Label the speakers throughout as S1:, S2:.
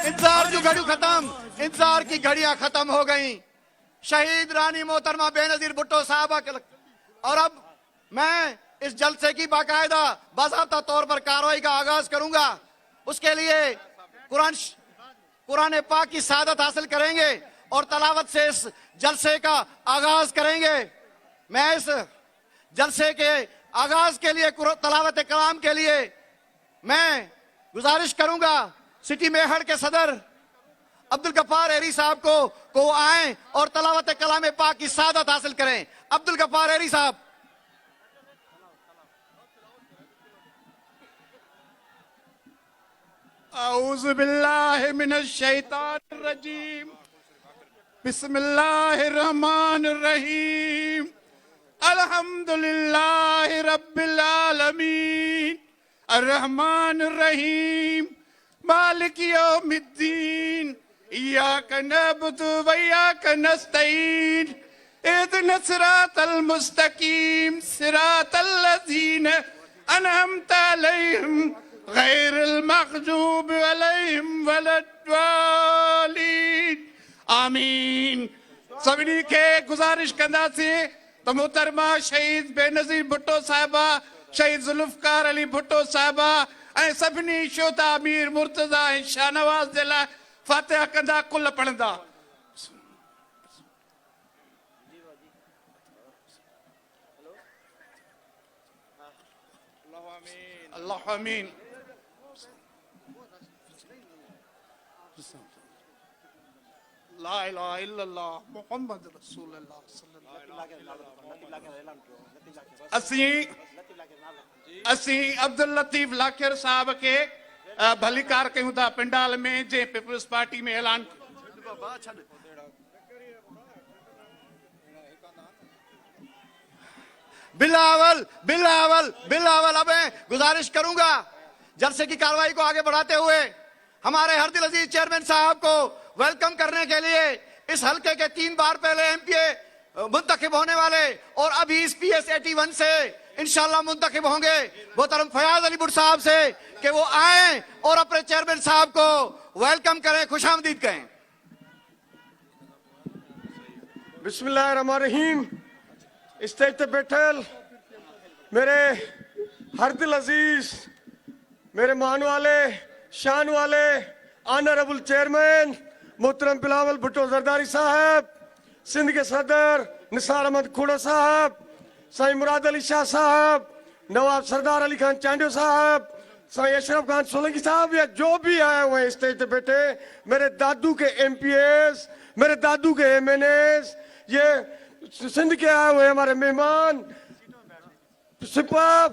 S1: इंतजार जो घड़ी खत्म, इंतजार की घड़ियां खत्म हो गई। शहीद रानी मोहतरमा बेनजीर भुट्टो साहबा के और अब मैं इस जलसे की बाकायदा बाज़ाब्ता तौर पर कार्रवाई का आगाज करूंगा। उसके लिए कुरान पाक की सादत हासिल करेंगे और तलावत से इस जलसे का आगाज करेंगे। मैं इस जलसे के आगाज के लिए तलावत कलाम के लिए मैं गुजारिश करूंगा सिटी मेहड़ के सदर अब्दुल गफ्फार एरी साहब को आए और तलावत कलाम पाक की सादत हासिल करें। अब्दुल गफ्फार एरी साहब।
S2: औज़ु बिल्लाहि मिनश शैतानिर रजीम, बिस्मिल्लाहिर रहमानिर रहीम, अल्हम्दुलिल्लाहि रब्बिल आलमीन, अर्रहमानिर रहीम, मालिकि यौमिद्दीन, इय्याका नअबुदु व इय्याका नस्तईन, इहदिनस सिरातल मुस्तकीम, सिरातल लज़ीना अनअमता अलैहिम गैरिल मग़ज़ूबि अलैहिम वलद्दालीन। आमीन। सभिनी खे गुज़ारिश कंदासीं त मोहतरमा शहीद बेनज़ीर भुट्टो साहिबा, शहीद ज़ुल्फ़कार अली भुट्टो साहिबा ऐं सभिनी शोता अमीर मुर्तज़ा ऐं शाहनवाज़ जे लाइ फ़ातिहा कंदा, कुल पढ़ंदा। अल्लाह आमीन। ला इलाहा इल्लल्लाह मुहम्मद रसूलुल्लाह सल्लल्लाहु अलैहि वसल्लम। असीं अब्दुल लतीफ लाखेर साहब के भलीकार कयूं था पिंडाल में जे पीपल्स पार्टी में ऐलान।
S1: बिलावल बिलावल बिलावल अब मैं गुजारिश करूंगा जलसे की कार्रवाई को आगे बढ़ाते हुए हमारे हरदिल अजीज चेयरमैन साहब को वेलकम करने के लिए इस हलके के 3 बार पहले एमपीए मुंतखब होने वाले और अभी इस PS 81 से इंशाल्लाह मुंतखब होंगे मोहतरम फयाज अली भुट्टो साहब से कि वो आए और अपने चेयरमैन साहब को वेलकम करें, खुशामदीद कहें।
S3: बिस्मिल्लाहिर्रहमानिर्रहीम। स्टेज पे बैठल मेरे हरदिल अजीज, मेरे मान वाले, शान वाले ऑनरेबल चेयरमैन मोहतरम बिलावल भुट्टो जरदारी साहब, सिंध के सदर निसार अहमद खुड़ा साहब, साईं मुराद अली शाह साहब, नवाब सरदार अली खान चांडियो साहब, साईं अशरफ खान सोलंकी साहब, या जो भी आए हुए हैं स्टेज पे बैठे, मेरे दादू के MPs, मेरे दादू के MNAs, ये सिंध के आए हुए हमारे मेहमान, सिपाह,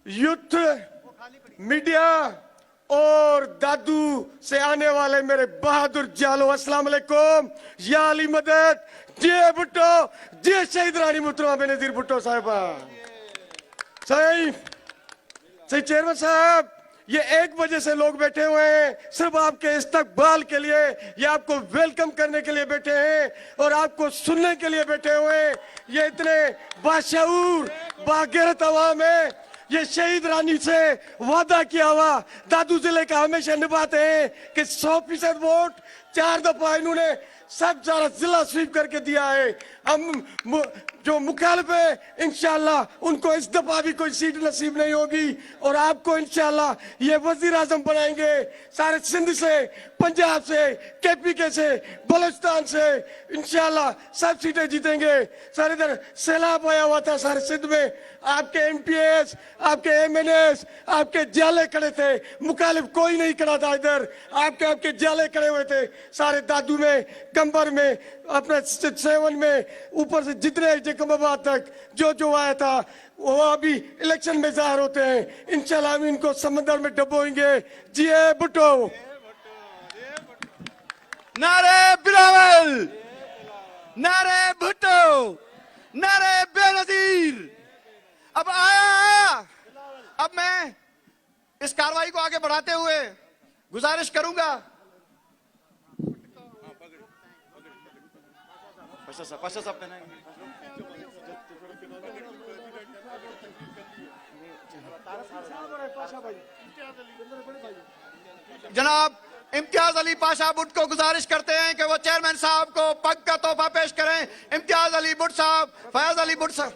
S3: यूथ, मीडिया और दादू से आने वाले मेरे बहादुर जालो, अस्सलाम वालेकुम। या अली मदद, जे भुट्टो, जे शहीद रानी मोहतरमा बेनजीर भुट्टो साहिबा। सही चेयरमैन साहब, ये 1 बजे से लोग बैठे हुए हैं सिर्फ आपके इस्तकबाल के लिए, ये आपको वेलकम करने के लिए बैठे हैं और आपको सुनने के लिए बैठे हुए हैं। ये इतने बाशऊर बागैरत अवाम है, ये शहीद रानी से वादा किया हुआ दादू जिले का हमेशा निभाते हैं कि 100% वोट 4 दफा इन्होंने सब सारा जिला स्वीप करके दिया है। हम जो मुखालिफ है इंशाल्लाह उनको इस दफा भी कोई सीट नसीब नहीं होगी और आपको इंशाल्लाह ये वजीर आजम बनाएंगे। सारे सिंध से, पंजाब से, KPK से, बलोचिस्तान से इंशाल्लाह सब सीटें जीतेंगे। सारे इधर सैलाब आया हुआ था सारे सिंध में, आपके MPs, आपके MNAs, आपके जाले खड़े थे, मुखालिफ कोई नहीं खड़ा था इधर, आपके जाले खड़े हुए थे सारे दादू में, कंबर में, अपने 7 में, ऊपर से जितने जकमाबाद तक जो आया था वो अभी इलेक्शन में जाहिर होते हैं। इंशाल्लाह हम इनको समंदर में डुबोएंगे। जी भुट्टो।
S1: नारे बिलावल, नारे भुट्टो, नारे बेनजीर। अब आया, अब मैं इस कार्रवाई को आगे बढ़ाते हुए गुजारिश करूंगा पाशा साहब जनाब इम्तियाज अली पाशा बुट को गुजारिश करते हैं कि वो चेयरमैन साहब को पग का तोहफा पेश करें। इम्तियाज अली बुट साहब, फयाज अली बुट साहब,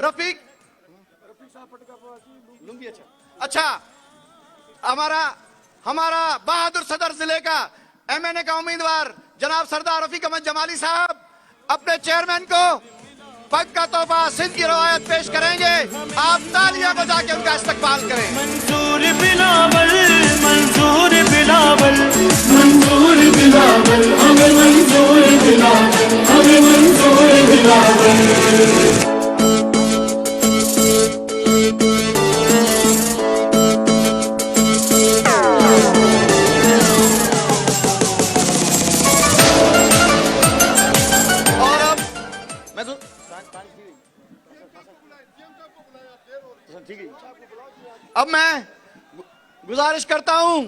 S1: रफीक अच्छा, हमारा बहादुर सदर जिले का एमएनए का उम्मीदवार जनाब सरदार रफीक अहमद जमाली साहब अपने चेयरमैन को पग का तोहफा सिंध की रवायत पेश करेंगे। आप तालियां बजा के उनका इस्तकबाल करें।
S4: मंजूर बिलावल, मंजूर बिलावल, मंजूर बिलावल, हमें मंजूर बिलावल, हमें मंजूर बिलावल।
S1: अब मैं गुजारिश करता हूं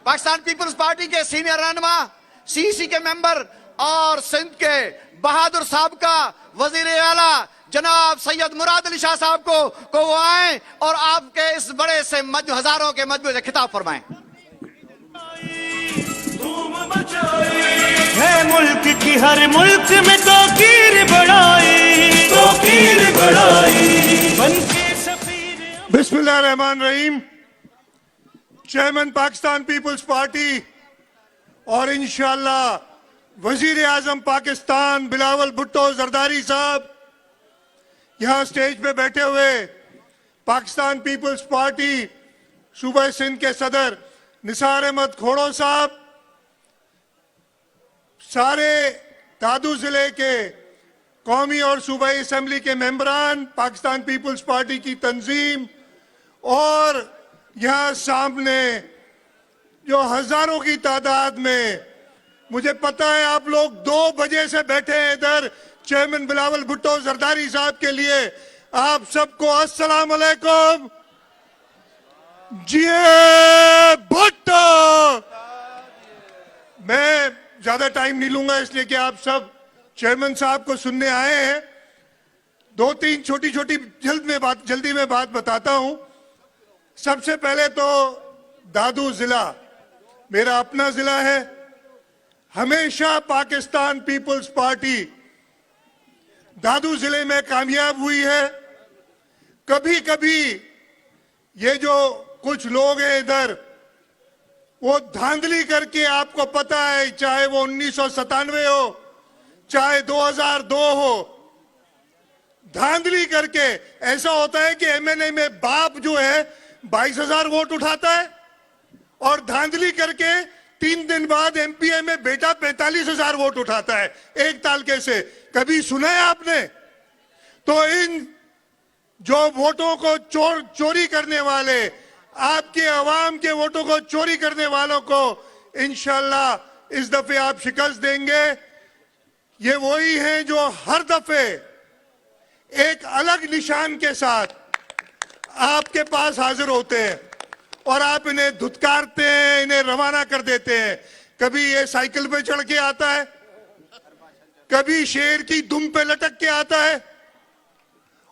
S1: पाकिस्तान पीपल्स पार्टी के सीनियर रहनुमा, सीसी के मेंबर और सिंध के बहादुर साहब का वजीर आला जनाब सैयद मुराद अली शाह साहब को वो आए और आपके इस बड़े से हजारों के मजबूत से खिताब फरमाएं।
S4: है मुल्क की हर मुल्क में तौकीर बढ़ाई, तौकीर बढ़ाई, बनके सफीर।
S5: बिस्मिल्लाहिर्रहमानिर्रहीम। चेयरमैन पाकिस्तान पीपल्स पार्टी और इंशाअल्लाह वजीर आजम पाकिस्तान बिलावल भुट्टो जरदारी साहब यहां स्टेज पे बैठे हुए, पाकिस्तान पीपल्स पार्टी सूबा सिंध के सदर निसार अहमद खोड़ो साहब, सारे दादू जिले के कौमी और सूबाई असम्बली के मेंबरान, पाकिस्तान पीपल्स पार्टी की तंजीम और यहां सामने जो हजारों की तादाद में, मुझे पता है आप लोग 2 बजे से बैठे हैं इधर चेयरमैन बिलावल भुट्टो जरदारी साहब के लिए। आप सबको अस्सलाम वालेकुम। जिए भुट्टो। मैं ज्यादा टाइम नहीं लूंगा इसलिए कि आप सब चेयरमैन साहब को सुनने आए हैं। 2-3 छोटी छोटी जल्दी में बात बताता हूं। सबसे पहले तो दादू जिला मेरा अपना जिला है। हमेशा पाकिस्तान पीपल्स पार्टी दादू जिले में कामयाब हुई है। कभी कभी ये जो कुछ लोग हैं इधर वो धांधली करके, आपको पता है, चाहे वो 1997 हो चाहे 2002 हो, धांधली करके ऐसा होता है कि एमएनए में बाप जो है 22,000 वोट उठाता है और धांधली करके 3 दिन बाद एमपीए में बेटा 45,000 वोट उठाता है एक तालके से। कभी सुना है आपने? तो इन जो वोटों को चोरी करने वाले, आपके अवाम के वोटों को चोरी करने वालों को इंशाल्लाह इस दफे आप शिकस्त देंगे। ये वही हैं जो हर दफे एक अलग निशान के साथ आपके पास हाजिर होते हैं और आप इन्हें धुतकारते हैं, इन्हें रवाना कर देते हैं। कभी ये साइकिल पे चढ़ के आता है, कभी शेर की दुम पे लटक के आता है,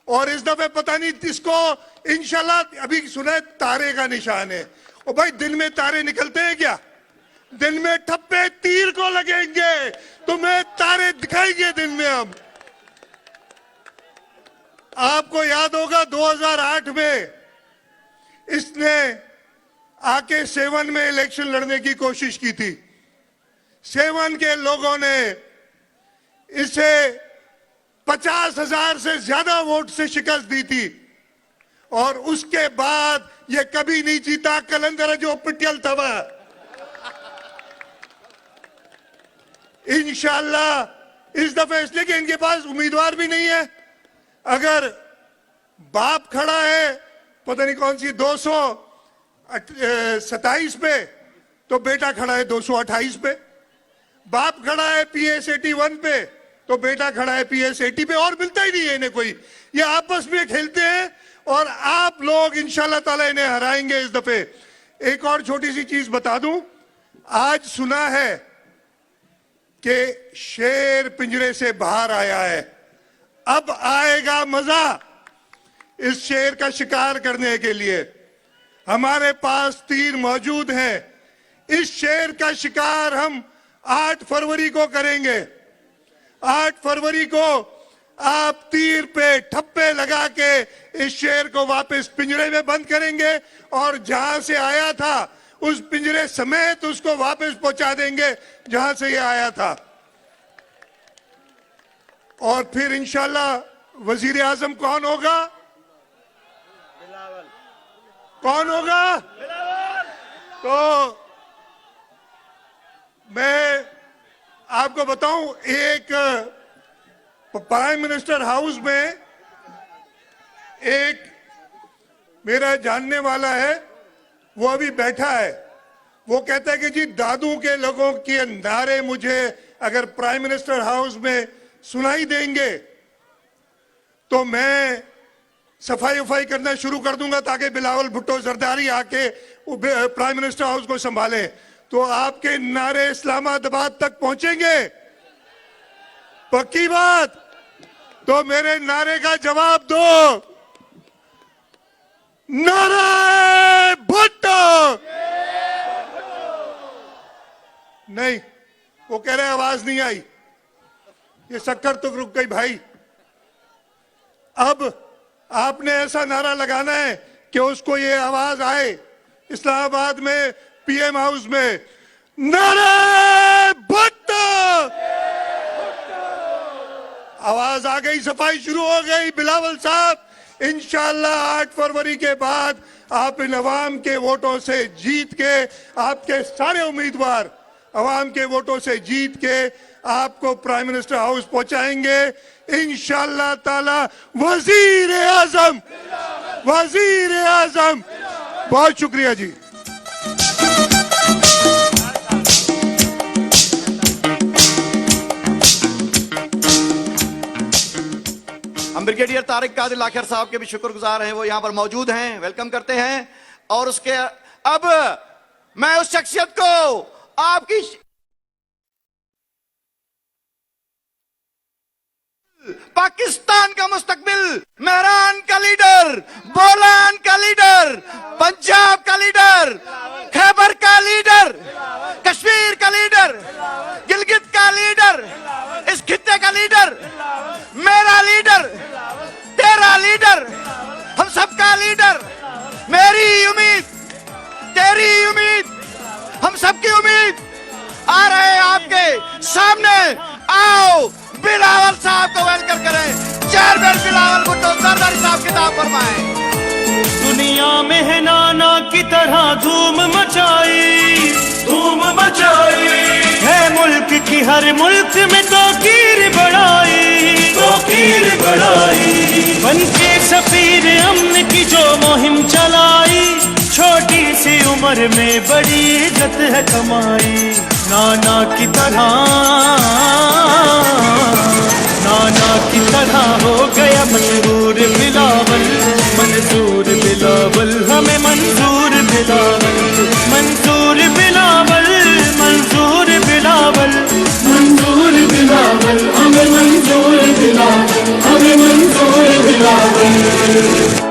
S5: और इस दफे पता नहीं इसको इंशाल्लाह अभी सुना तारे का निशान है। और भाई दिन में तारे निकलते हैं क्या? दिन में ठप्पे तीर को लगेंगे, तुम्हें तारे दिखाएंगे दिन में। हम आपको याद होगा 2008 में इसने आके सेवन में इलेक्शन लड़ने की कोशिश की थी। सेवन के लोगों ने इसे 50,000 से ज्यादा वोट से शिकस्त दी थी और उसके बाद ये कभी नहीं जीता। कलंदर जो पिटियल तवा। इंशाल्लाह इस दफे, इसलिए कि इनके पास उम्मीदवार भी नहीं है। अगर बाप खड़ा है पता नहीं कौन सी 227 पे, तो बेटा खड़ा है 228 पे। बाप खड़ा है PS 81 पे, तो बेटा खड़ा है PS 80 पे, और मिलता ही नहीं है इन्हें कोई। ये आपस में खेलते हैं और आप लोग इंशाल्लाह ताला इन्हें हराएंगे इस दफे। एक और छोटी सी चीज बता दूं, आज सुना है कि शेर पिंजरे से बाहर आया है। अब आएगा मजा इस शेर का शिकार करने के लिए। हमारे पास तीर मौजूद है। इस शेर का शिकार हम 8 फरवरी को करेंगे। 8 फरवरी को आप तीर पे ठप्पे लगा के इस शेर को वापस पिंजरे में बंद करेंगे और जहां से आया था उस पिंजरे समेत उसको वापस पहुंचा देंगे जहां से ये आया था। और फिर इंशाल्लाह वजीर आजम कौन होगा? कौन होगा? तो मैं आपको बताऊं, एक प्राइम मिनिस्टर हाउस में एक मेरा जानने वाला है, वो अभी बैठा है। वो कहता है कि जी दादू के लोगों के नारे मुझे अगर प्राइम मिनिस्टर हाउस में सुनाई देंगे तो मैं सफाई वफाई करना शुरू कर दूंगा ताकि बिलावल भुट्टो जरदारी आके प्राइम मिनिस्टर हाउस को संभाले। तो आपके नारे इस्लामाबाद तक पहुंचेंगे? पक्की बात? तो मेरे नारे का जवाब दो। नारे भुट्टो। नहीं, वो कह रहे आवाज नहीं आई। ये शक्कर तो रुक गई भाई। अब आपने ऐसा नारा लगाना है कि उसको ये आवाज आए इस्लामाबाद में पीएम हाउस में, नारे भुट्टो। आवाज आ गई, सफाई शुरू हो गई। बिलावल साहब इंशाल्लाह 8 फरवरी के बाद आप इन अवाम के वोटों से जीत के, आपके सारे उम्मीदवार अवाम के वोटों से जीत के आपको प्राइम मिनिस्टर हाउस पहुंचाएंगे इंशाल्लाह ताला। वजीर आजम, वजीर आजम। बहुत शुक्रिया जी।
S1: हम ब्रिगेडियर तारिक कादिर लाखर साहब के भी शुक्रगुजार हैं, वो यहां पर मौजूद हैं, वेलकम करते हैं। और उसके अब मैं उस शख्सियत को आपकी पाकिस्तान का मुस्तकबिल, मेहरान का लीडर, बोलान का लीडर, पंजाब का लीडर, खैबर का लीडर, कश्मीर का लीडर, गिलगित का लीडर, इस खित्ते का लीडर, मेरा लीडर, तेरा लीडर, हम सबका लीडर, मेरी उम्मीद, तेरी उम्मीद, हम सबकी उम्मीद आ रहे हैं आपके सामने। आओ बिलावल साहब को वेलकम करें। चेयरमैन बिलावल भुट्टो जरदारी साहब किताब फरमाएं।
S4: दुनिया में है नाना की तरह धूम मचाई, धूम मचाई है मुल्क की, हर मुल्क में तौकीर बढ़ाई, तौकीर बढ़ाई। बनके सफीर अमन की जो मुहिम चलाई, छोटी सी उम्र में बड़ी इज्जत है कमाई। नाना की तरह, नाना की तरह हो गया मशहूर बिलावल, मंजूर बिलावल, हमें मंजूर बिलावल, मंजूर बिलावल, मंजूर बिलावल, मंजूर बिलावल, हमें मंजूर बिलावल, हमें मंजूर बिलावल।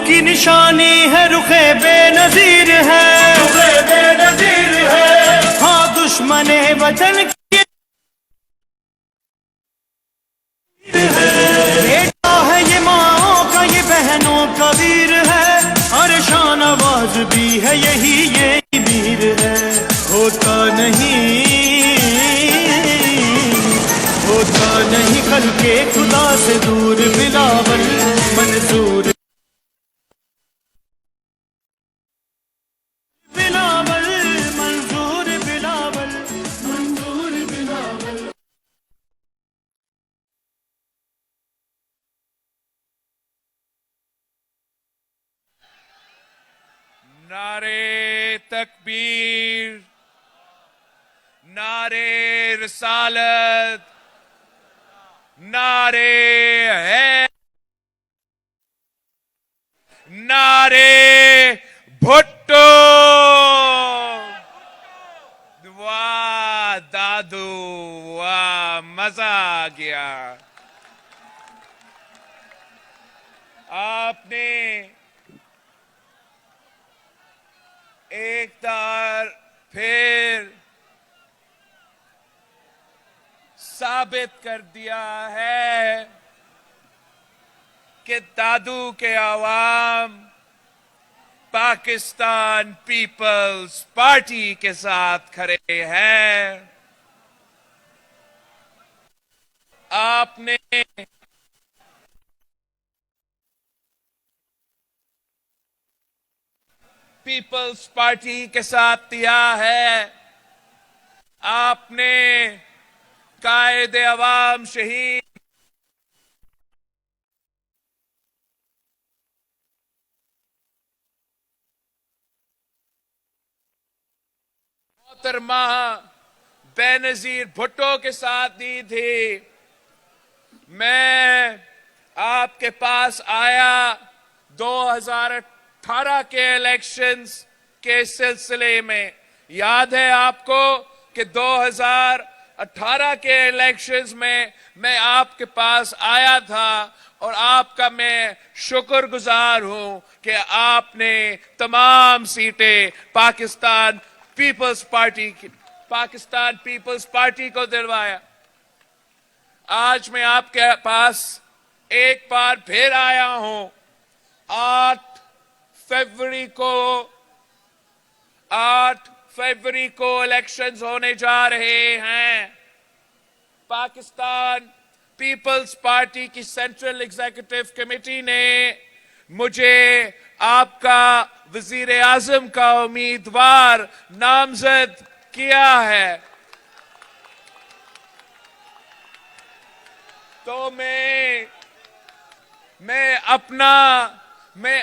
S4: की निशानी है, रुखे बेनजीर है, रुखे बेनजीर है। हाँ दुश्मने वतन की बेटा है ये, माओ का ये, बहनों का वीर है। और शान आवाज भी है यही, ये वीर है। होता नहीं कल के खुदा से दूर बिलावल, मंजूर
S6: नारे तकबीर, नारे रिसालत, नारे है नारे भुट्टो। वाह दादू, वाह, मजा आ गया। आपने एक बार फिर साबित कर दिया है कि दादू के आवाम पाकिस्तान पीपल्स पार्टी के साथ खड़े हैं। आपने पीपल्स पार्टी के साथ दिया है। आपने कायदे अवाम शहीद मोहतरमा बेनजीर भुट्टो के साथ दी थी। मैं आपके पास आया 2018 के इलेक्शंस के सिलसिले में। याद है आपको कि 2018 के इलेक्शंस में मैं आपके पास आया था और आपका मैं शुक्रगुजार हूं कि आपने तमाम सीटें पाकिस्तान पीपल्स पार्टी को दिलवाया। आज मैं आपके पास एक बार फिर आया हूं। 8 फरवरी को इलेक्शंस होने जा रहे हैं। पाकिस्तान पीपल्स पार्टी की सेंट्रल एग्जीक्यूटिव कमेटी ने मुझे आपका वजीर आजम का उम्मीदवार नामजद किया है। तो मैं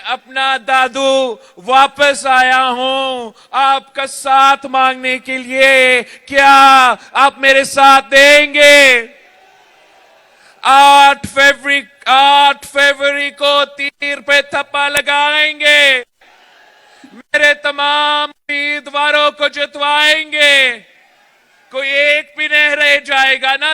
S6: अपना दादू वापस आया हूं आपका साथ मांगने के लिए। क्या आप मेरे साथ देंगे? 8 फरवरी को तीर पे थप्पा लगाएंगे, मेरे तमाम उम्मीदवारों को जितवाएंगे, कोई एक भी नहीं रह जाएगा ना।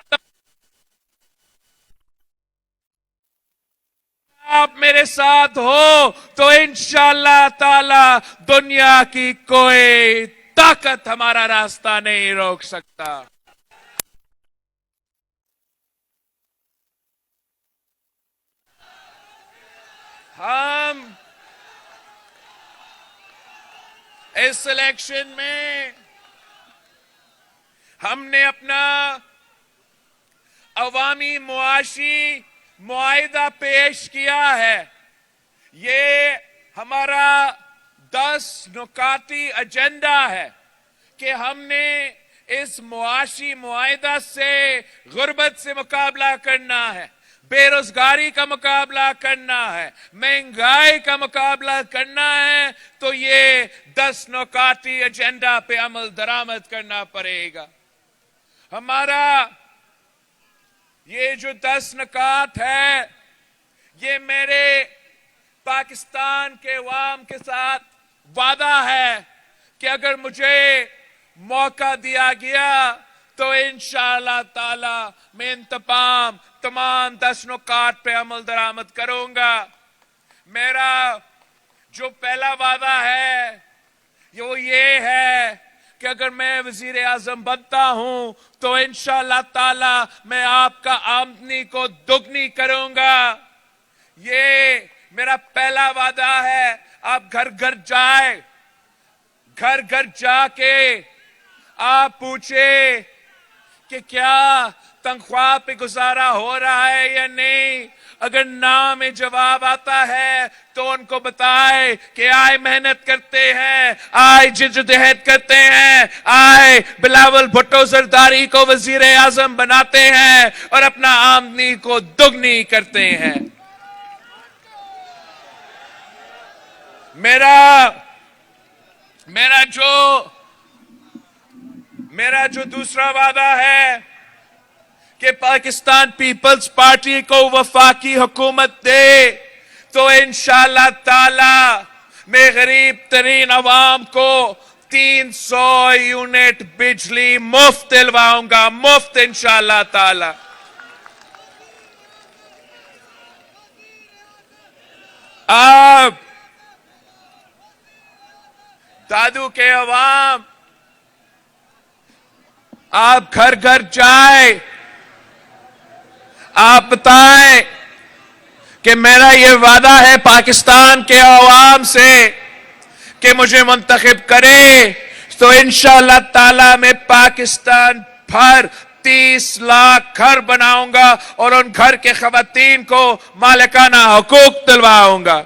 S6: आप मेरे साथ हो तो इंशाअल्लाह ताला दुनिया की कोई ताकत हमारा रास्ता नहीं रोक सकता। हम इस इलेक्शन में हमने अपना अवामी मुआशी मुआहिदा पेश किया है। ये हमारा 10 नुकाती एजेंडा है कि हमने इस मुआशी मुआहिदा से गुर्बत से मुकाबला करना है, बेरोजगारी का मुकाबला करना है, महंगाई का मुकाबला करना है। तो ये 10 नुकाती एजेंडा पे अमल दरामद करना पड़ेगा। हमारा ये जो 10 नुकात है, ये मेरे पाकिस्तान के अवाम के साथ वादा है कि अगर मुझे मौका दिया गया तो इंशाअल्लाह ताला मैं इन तमाम 10 नुकात पे अमल दरामद करूंगा। मेरा जो पहला वादा है वो ये है कि अगर मैं वजीर आजम बनता हूं तो इंशाअल्लाह ताला मैं आपका आमदनी को दुगनी करूंगा। ये मेरा पहला वादा है। आप घर घर जाके आप पूछे कि क्या तनख्वाह पे गुजारा हो रहा है या नहीं। अगर ना में जवाब आता है तो उनको बताए कि आए मेहनत करते हैं, आए जिद्दोजहद करते हैं, आए बिलावल भुट्टो जरदारी को वजीर आजम बनाते हैं और अपना आमदनी को दुगनी करते हैं। मेरा जो दूसरा वादा है कि पाकिस्तान पीपल्स पार्टी को वफाकी हुकूमत दे तो इंशाअल्लाह ताला मैं गरीब तरीन अवाम को 300 यूनिट बिजली मुफ्त दिलवाऊंगा, मुफ्त इंशाअल्लाह ताला। आप दादू के अवाम, आप घर घर जाए, आप बताएं कि मेरा ये वादा है पाकिस्तान के अवाम से कि मुझे मुंतखब करे तो इंशाअल्लाह ताला मैं पाकिस्तान भर 30 लाख घर बनाऊंगा और उन घर के खवातीन को मालिकाना हुकूक दिलवाऊंगा।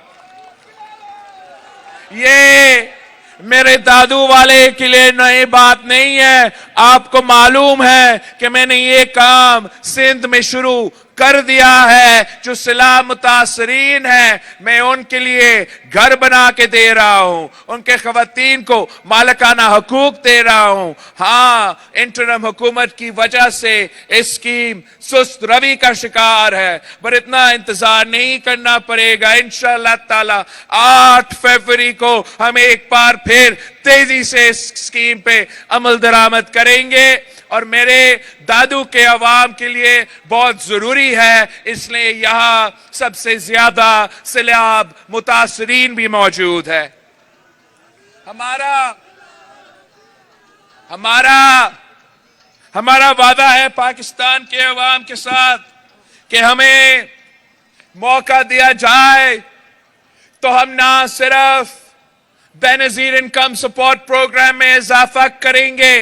S6: ये मेरे दादू वाले के लिए नई बात नहीं है। आपको मालूम है कि मैंने ये काम सिंध में शुरू कर दिया है। जो सिला मुतासरीन है मैं उनके लिए घर बना के दे रहा हूं, उनके खवातीन को मालिकाना हुकूक दे रहा हूं। हाँ, इंटरम हुकूमत की वजह से इस स्कीम सुस्त रवि का शिकार है, पर इतना इंतजार नहीं करना पड़ेगा। इंशाअल्लाह ताला 8 फरवरी को हम एक बार फिर तेजी से इस स्कीम पे अमल दरामद करेंगे और मेरे दादू के अवाम के लिए बहुत जरूरी है, इसलिए यहां सबसे ज्यादा सैलाब मुतासरीन भी मौजूद है। हमारा वादा है पाकिस्तान के अवाम के साथ कि हमें मौका दिया जाए तो हम ना सिर्फ बेनजीर इनकम सपोर्ट प्रोग्राम में इजाफा करेंगे,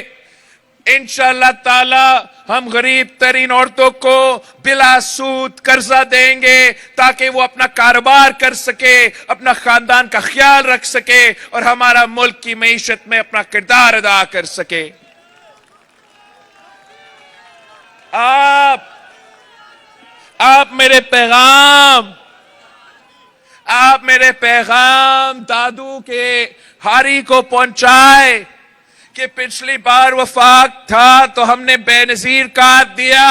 S6: इंशाअल्लाह ताला हम गरीब तरीन औरतों को बिला सूद कर्जा देंगे ताकि वो अपना कारोबार कर सके, अपना खानदान का ख्याल रख सके और हमारा मुल्क की मईशत में अपना किरदार अदा कर सके। आप मेरे पैगाम दादू के हारी को पहुंचाए कि पिछली बार वफाक था तो हमने बेनजीर काट दिया।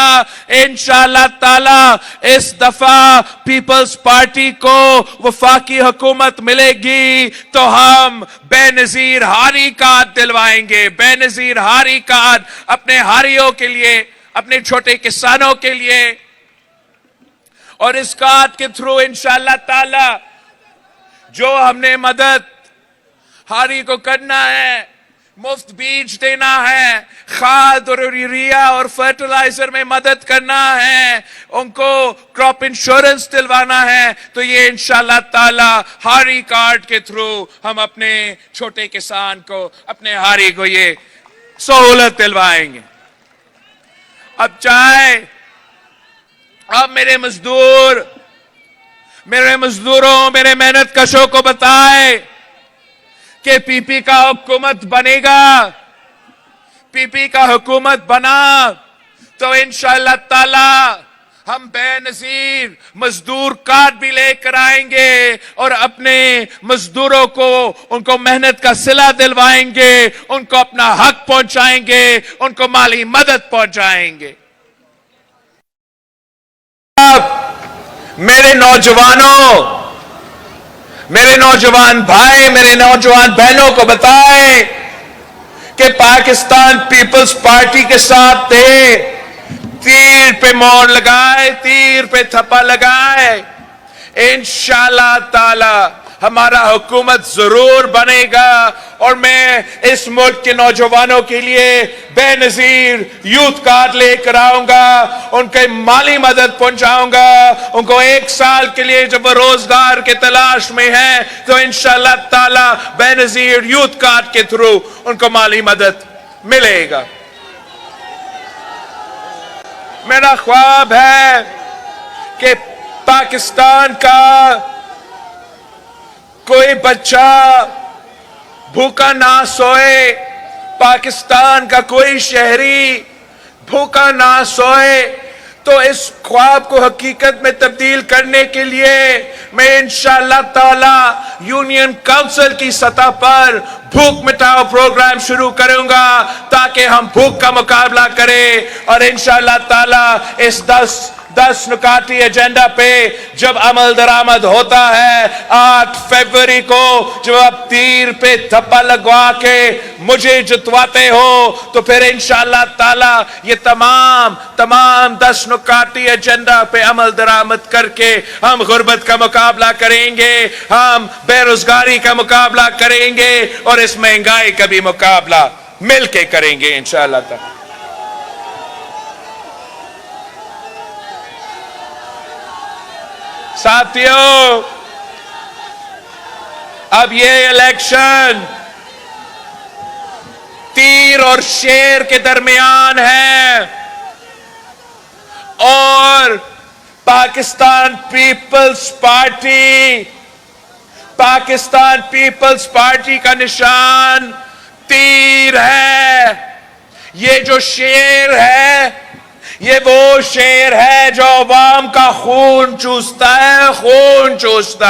S6: इंशाअल्लाह ताला इस दफा पीपल्स पार्टी को वफाकी हुकूमत मिलेगी तो हम बेनजीर हारी काट दिलवाएंगे। बेनजीर हारी काट अपने हारियों के लिए, अपने छोटे किसानों के लिए, और इस कार्ड के थ्रू इंशाअल्लाह ताला जो हमने मदद हारी को करना है, मुफ्त बीज देना है, खाद और यूरिया और फर्टिलाइजर में मदद करना है, उनको क्रॉप इंश्योरेंस दिलवाना है, तो ये इंशाअल्लाह ताला हारी कार्ड के थ्रू हम अपने छोटे किसान को, अपने हारी को ये सहूलत दिलवाएंगे। अब चाहे अब मेरे मजदूरों, मेरे मेहनत कशों को बताए कि पीपी का हुकूमत बनेगा, पीपी का हुकूमत बना तो इंशाअल्लाह ताला हम बेनजीर मजदूर कार्ड भी लेकर आएंगे और अपने मजदूरों को, उनको मेहनत का सिला दिलवाएंगे, उनको अपना हक पहुंचाएंगे, उनको माली मदद पहुंचाएंगे। मेरे नौजवानों, मेरे नौजवान भाई, मेरे नौजवान बहनों को बताएं कि पाकिस्तान पीपल्स पार्टी के साथ थे, तीर पे मोहर लगाए, तीर पे थप्पा लगाए, इंशाअल्लाह ताला हमारा हुकूमत जरूर बनेगा। और मैं इस मुल्क के नौजवानों के लिए बेनजीर यूथ कार्ड लेकर आऊंगा, उनके माली मदद पहुंचाऊंगा, उनको 1 साल के लिए जब वो रोजगार के तलाश में है तो इंशाअल्लाह ताला बेनजीर यूथ कार्ड के थ्रू उनको माली मदद मिलेगा। मेरा ख्वाब है कि पाकिस्तान का कोई बच्चा भूखा ना सोए, पाकिस्तान का कोई शहरी भूखा ना सोए। तो इस ख्वाब को हकीकत में तब्दील करने के लिए मैं इंशाअल्लाह ताला यूनियन काउंसिल की सतह पर भूख मिटाओ प्रोग्राम शुरू करूंगा ताकि हम भूख का मुकाबला करें और इंशाअल्लाह ताला इस 10 10 नुकाती एजेंडा पे जब अमल दरामद होता है 8 फरवरी को, जब आप तीर पे धब्बा लगवा के मुझे जितवाते हो, तो फिर इंशाअल्लाह ताला ये तमाम 10 नुकाती एजेंडा पे अमल दरामद करके हम गुर्बत का मुकाबला करेंगे, हम बेरोजगारी का मुकाबला करेंगे और इस महंगाई का भी मुकाबला मिलके करेंगे इंशाअल्लाह ताला। साथियों, अब ये इलेक्शन तीर और शेर के दरमियान है और पाकिस्तान पीपल्स पार्टी का निशान तीर है। ये जो शेर है, ये वो शेर है जो अवाम का खून चूसता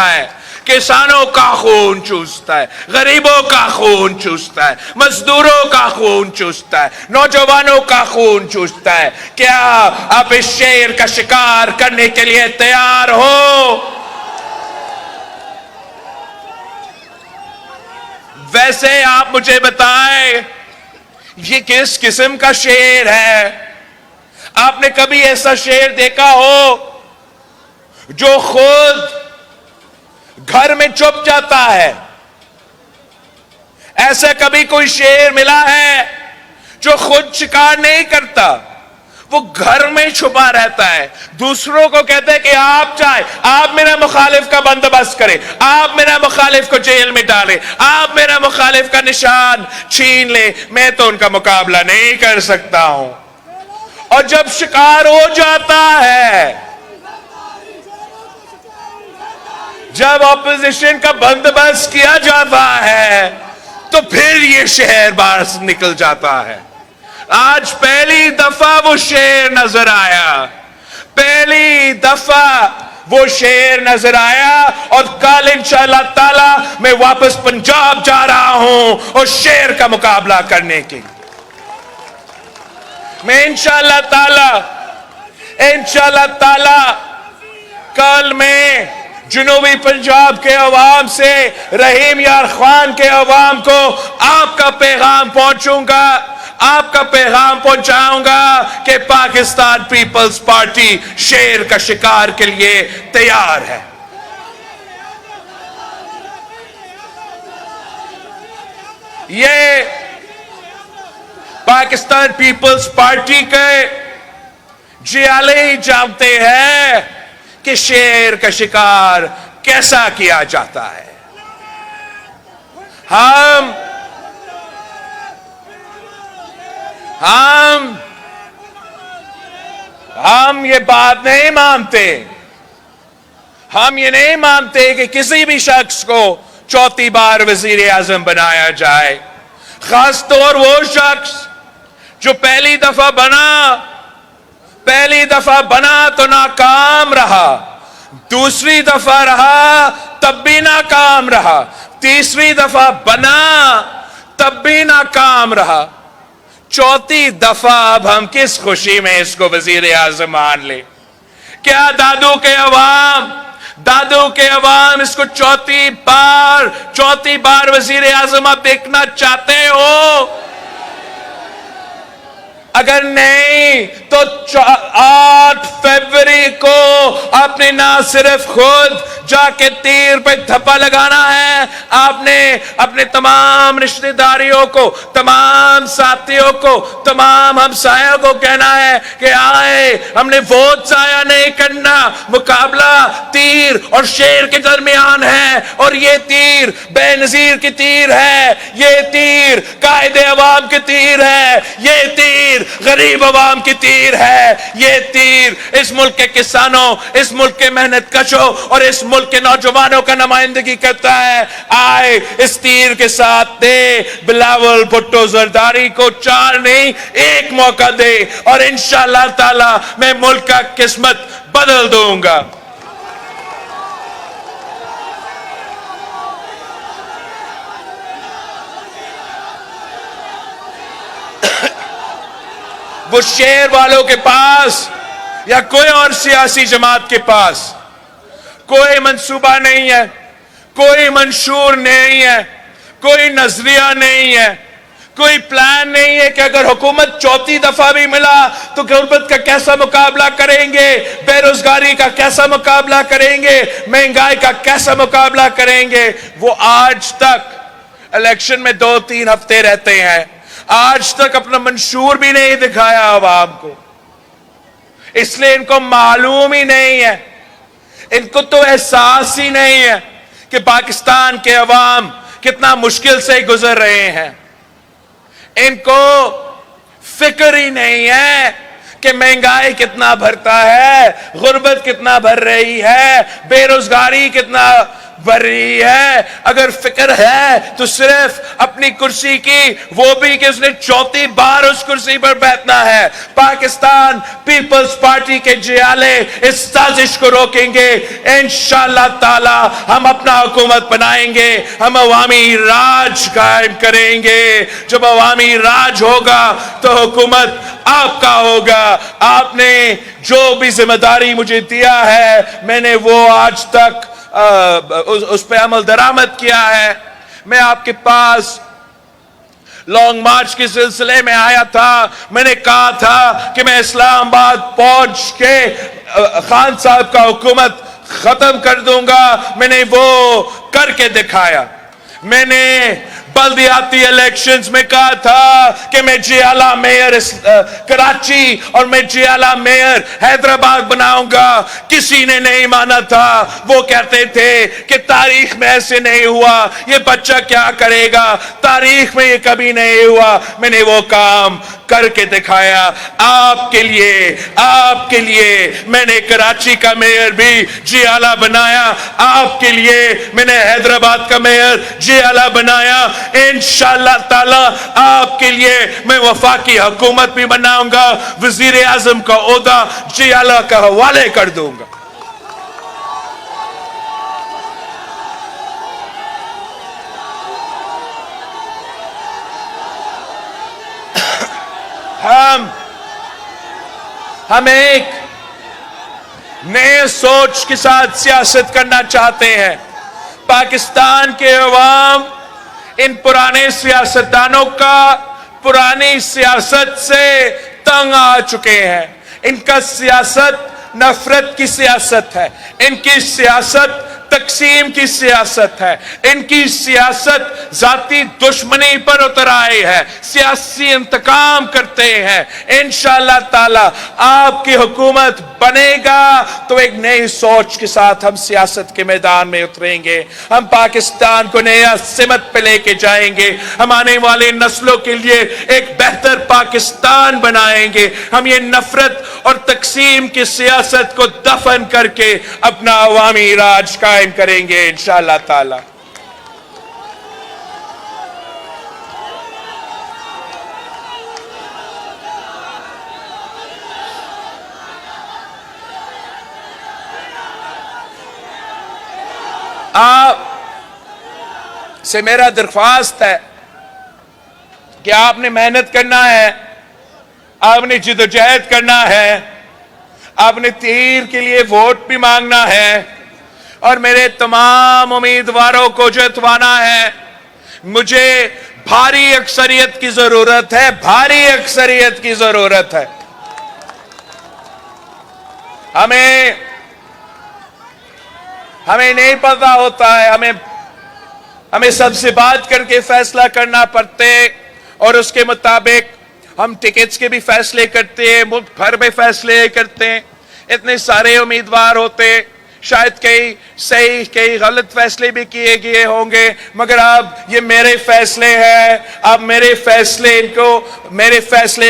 S6: है, किसानों का खून चूसता है, गरीबों का खून चूसता है, मजदूरों का खून चूसता है, नौजवानों का खून चूसता है। क्या आप इस शेर का शिकार करने के लिए तैयार हो? वैसे आप मुझे बताएं, ये किस किस्म का शेर है? आपने कभी ऐसा शेर देखा हो जो खुद घर में छुप जाता है? ऐसा कभी कोई शेर मिला है जो खुद शिकार नहीं करता, वो घर में छुपा रहता है, दूसरों को कहता है कि आप चाहे आप मेरा मुखालिफ का बंदोबस्त करें, आप मेरा मुखालिफ को जेल में डालें, आप मेरा मुखालिफ का निशान छीन ले, मैं तो उनका मुकाबला नहीं कर सकता हूं। और जब शिकार हो जाता है, जब ऑपोजिशन का बंदोबस्त किया जाता है, तो फिर ये शेर बाहर से निकल जाता है। आज पहली दफा वो शेर नजर आया, पहली दफा वो शेर नजर आया और कल इंशाअल्लाह ताला मैं वापस पंजाब जा रहा हूं और शेर का मुकाबला करने के लिए। मैं इंशाअल्लाह ताला कल मैं जनूबी पंजाब के अवाम से, रहीम यार खान के अवाम को आपका पैगाम पहुंचाऊंगा कि पाकिस्तान पीपल्स पार्टी शेर का शिकार के लिए तैयार है। ये पाकिस्तान पीपल्स पार्टी के जियाले ही जानते हैं कि शेर का शिकार कैसा किया जाता है। हम ये बात नहीं मानते, हम ये नहीं मानते कि किसी भी शख्स को चौथी बार वजीर आजम बनाया जाए, खासतौर वो शख्स जो पहली दफा बना तो नाकाम रहा, दूसरी दफा रहा तब भी नाकाम रहा, तीसरी दफा बना तब भी नाकाम रहा, चौथी दफा अब हम किस खुशी में इसको वजीर आजम मान ले? क्या दादू के अवाम इसको चौथी बार वजीर आजम आप देखना चाहते हो? अगर नहीं तो 8 फरवरी को आपने ना सिर्फ खुद जाके तीर पे धब्बा लगाना है, आपने अपने तमाम रिश्तेदारियों को, तमाम साथियों को, तमाम हमसायों को कहना है कि आए, हमने वोट जाया नहीं करना, मुकाबला तीर और शेर के दरमियान है और ये तीर बेनजीर की तीर है, ये तीर कायदे अवाम की तीर है, ये तीर गरीब अवाम की तीर है, ये तीर इस मुल्क के किसानों, इस मुल्क के मेहनत कशों और इस मुल्क के नौजवानों का नुमाइंदगी करता है। आए इस तीर के साथ दे बिलावल भुट्टो जरदारी को 4 नहीं 1 मौका दे और इंशाअल्लाह ताला मैं मुल्क का किस्मत बदल दूंगा। वो शेर वालों के पास या कोई और सियासी जमात के पास कोई मंसूबा नहीं है, कोई मंशूर नहीं है, कोई नजरिया नहीं है, कोई प्लान नहीं है कि अगर हुकूमत चौथी दफा भी मिला तो गुर्बत का कैसा मुकाबला करेंगे, बेरोजगारी का कैसा मुकाबला करेंगे, महंगाई का कैसा मुकाबला करेंगे। वो आज तक इलेक्शन में 2-3 हफ्ते रहते हैं, आज तक अपना मंशूर भी नहीं दिखाया आवाम को, इसलिए इनको मालूम ही नहीं है, इनको तो एहसास ही नहीं है कि पाकिस्तान के अवाम कितना मुश्किल से गुजर रहे हैं। इनको फिक्र ही नहीं है कि महंगाई कितना भरता है, गुर्बत कितना भर रही है, बेरोजगारी कितना बढ़ रही है। अगर फिक्र है तो सिर्फ अपनी कुर्सी की, वो भी कि उसने चौथी बार उस कुर्सी पर बैठना है। पाकिस्तान पीपल्स पार्टी के जियाले इस साजिश को रोकेंगे। इंशाअल्लाह ताला हम अपना हुकूमत बनाएंगे, हम अवामी राज कायम करेंगे। जब अवामी राज होगा तो हुकूमत आपका होगा। आपने जो भी जिम्मेदारी मुझे दिया है, मैंने वो आज तक उस पे अमल दरामद किया है। मैं आपके पास लॉन्ग मार्च के सिलसिले में आया था, मैंने कहा था कि मैं इस्लामाबाद पहुंच के खान साहब का हुकूमत खत्म कर दूंगा। मैंने वो करके दिखाया। मैंने बल्दियाती इलेक्शंस में कहा था कि मैं जियाला मेयर कराची और मैं जियाला मेयर हैदराबाद बनाऊंगा। किसी ने नहीं माना था। वो कहते थे कि तारीख में ऐसे नहीं हुआ, ये बच्चा क्या करेगा, तारीख में ये कभी नहीं हुआ। मैंने वो काम करके दिखाया। आपके लिए मैंने कराची का मेयर भी जियाला बनाया, आपके लिए मैंने हैदराबाद का मेयर जियाला बनाया। इंशाअल्लाह ताला आपके लिए मैं वफाकी हुकूमत भी बनाऊंगा, वजीर आजम का ओहदा जियाला का हवाले कर दूंगा। हम एक नए सोच के साथ सियासत करना चाहते हैं। पाकिस्तान के अवाम इन पुराने सियासतदानों का पुरानी सियासत से तंग आ चुके हैं। इनका सियासत नफरत की सियासत है, इनकी सियासत तकसीम की सियासत है, इनकी सियासत जाती दुश्मनी पर उतर आई है, सियासी इंतकाम करते हैं। इंशाअल्लाह ताला आपकी हुकूमत बनेगा तो एक नई सोच के साथ हम सियासत के मैदान में उतरेंगे। हम पाकिस्तान को नया सिमत पे लेके जाएंगे। हम आने वाले नस्लों के लिए एक बेहतर पाकिस्तान बनाएंगे। हम ये नफरत और तकसीम की सियासत को दफन करके अपना अवामी राज कायम करेंगे इंशाअल्लाह ताला। आप से मेरा दरख्वास्त है कि आपने मेहनत करना है, आपने जिदोजहद करना है, आपने तीर के लिए वोट भी मांगना है और मेरे तमाम उम्मीदवारों को जितवाना है। मुझे भारी अक्सरियत की जरूरत है, भारी अक्सरियत की जरूरत है। हमें नहीं पता होता है, हमें सबसे बात करके फैसला करना पड़ते और उसके मुताबिक हम टिकट्स के भी फैसले करते हैं, मुल्क भर में फैसले करते हैं। इतने सारे उम्मीदवार होते, शायद कई सही कई गलत फैसले भी किए गए होंगे, मगर अब ये मेरे फैसले हैं। अब मेरे फैसले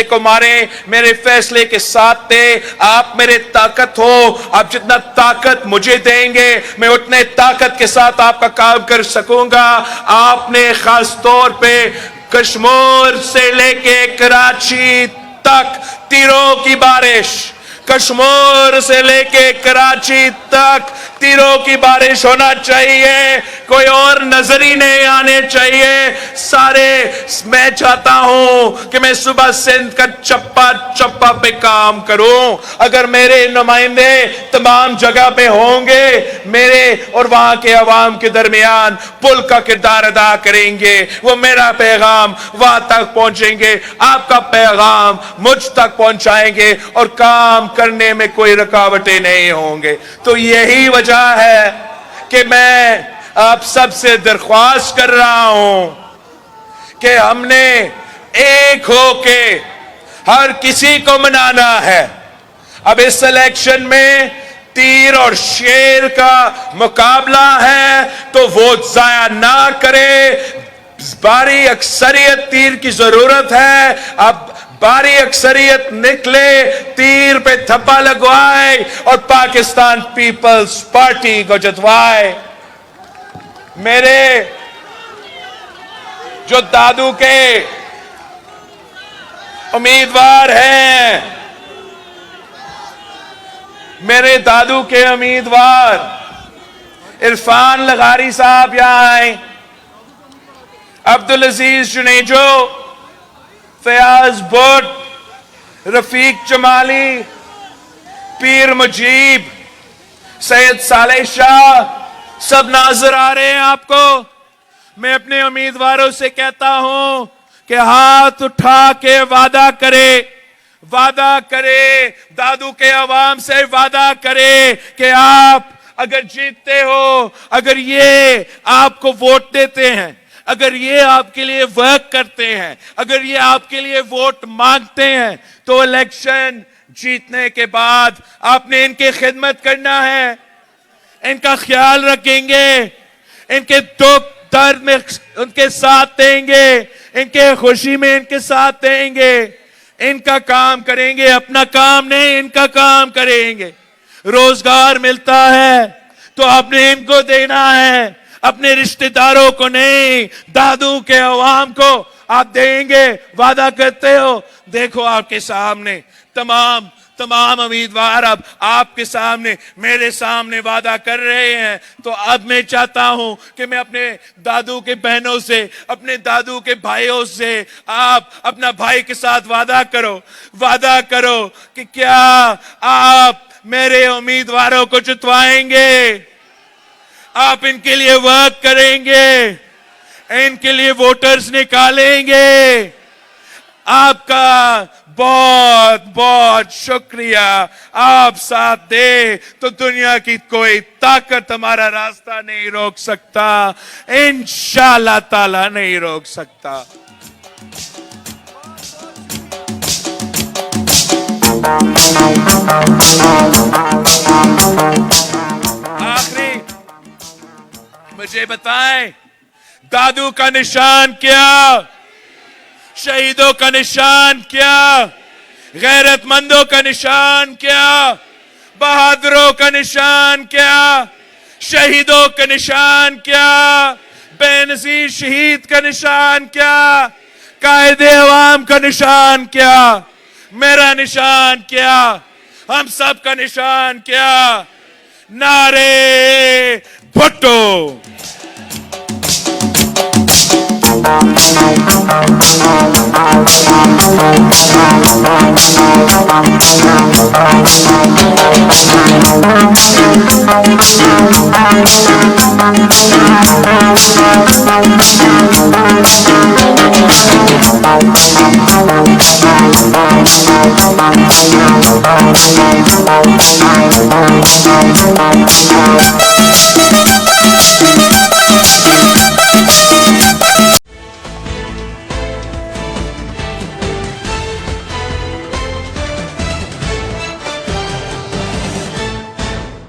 S6: को मारे, मेरे फैसले के साथ थे। आप मेरे ताकत हो, आप जितना ताकत मुझे देंगे मैं उतने ताकत के साथ आपका काम कर सकूंगा। आपने खास तौर पे कश्मीर से लेके कराची तक तीरों की बारिश, कश्मीर से लेके कराची तक तीरों की बारिश होना चाहिए, कोई और नजर ही नहीं आने चाहिए। सारे मैं चाहता हूं कि मैं सुबह सिंध का चप्पा चप्पा पे काम करूं। अगर मेरे नुमाइंदे तमाम जगह पे होंगे, मेरे और वहां के अवाम के दरमियान पुल का किरदार अदा करेंगे। वो मेरा पैगाम वहां तक पहुंचेंगे, आपका पैगाम मुझ तक पहुंचाएंगे और काम करने में कोई रुकावटें नहीं होंगे। तो यही वजह है कि मैं आप सबसे दरख्वास्त कर रहा हूं कि हमने एक होके हर किसी को मनाना है। अब इस इलेक्शन में तीर और शेर का मुकाबला है, तो वोट जाया ना करे। बारी अक्सरियत तीर की जरूरत है। अब बारी अक्सरियत निकले, तीर पे थप्पा लगवाए और पाकिस्तान पीपल्स पार्टी को जितवाए। मेरे जो दादू के उम्मीदवार हैं, मेरे दादू के उम्मीदवार इरफान लगारी साहब यहां आए, अब्दुल अजीज जुनेजो, फयाज भुट्ट, रफीक जमाली, पीर मुजीब, सैयद सालेह शाह, सब नजर आ रहे हैं आपको। मैं अपने उम्मीदवारों से कहता हूं कि हाथ उठा के वादा करे, दादू के अवाम से वादा करे कि आप अगर जीतते हो, अगर ये आपको वोट देते हैं, अगर ये आपके लिए वर्क करते हैं, अगर ये आपके लिए वोट मांगते हैं, तो इलेक्शन जीतने के बाद आपने इनकी खिदमत करना है, इनका ख्याल रखेंगे, इनके दुख दर्द में उनके साथ देंगे, इनके खुशी में इनके साथ देंगे, इनका काम करेंगे, अपना काम नहीं इनका काम करेंगे। रोजगार मिलता है तो आपने इनको देना है, अपने रिश्तेदारों को नहीं, दादू के अवाम को आप देंगे, वादा करते हो। देखो आपके सामने तमाम उम्मीदवार अब आपके सामने, मेरे सामने वादा कर रहे हैं। तो अब मैं चाहता हूं कि मैं अपने दादू के बहनों से, अपने दादू के भाइयों से, आप अपना भाई के साथ वादा करो कि क्या आप मेरे उम्मीदवारों को जितवाएंगे, आप इनके लिए वर्क करेंगे, इनके लिए वोटर्स निकालेंगे। आपका बहुत बहुत शुक्रिया। आप साथ दे तो दुनिया की कोई ताकत हमारा रास्ता नहीं रोक सकता, इंशाअल्लाह ताला नहीं रोक सकता। आखिरी मुझे बताएं, दादू का निशान क्या, शहीदों का निशान क्या, गैरतमंदों का निशान क्या, बहादुरों का निशान क्या, शहीदों का निशान क्या, बेनजीर शहीद का निशान क्या, कायदे अवाम का निशान क्या, मेरा निशान क्या, हम सब का निशान क्या? नारे भुट्टो।
S7: Thank you.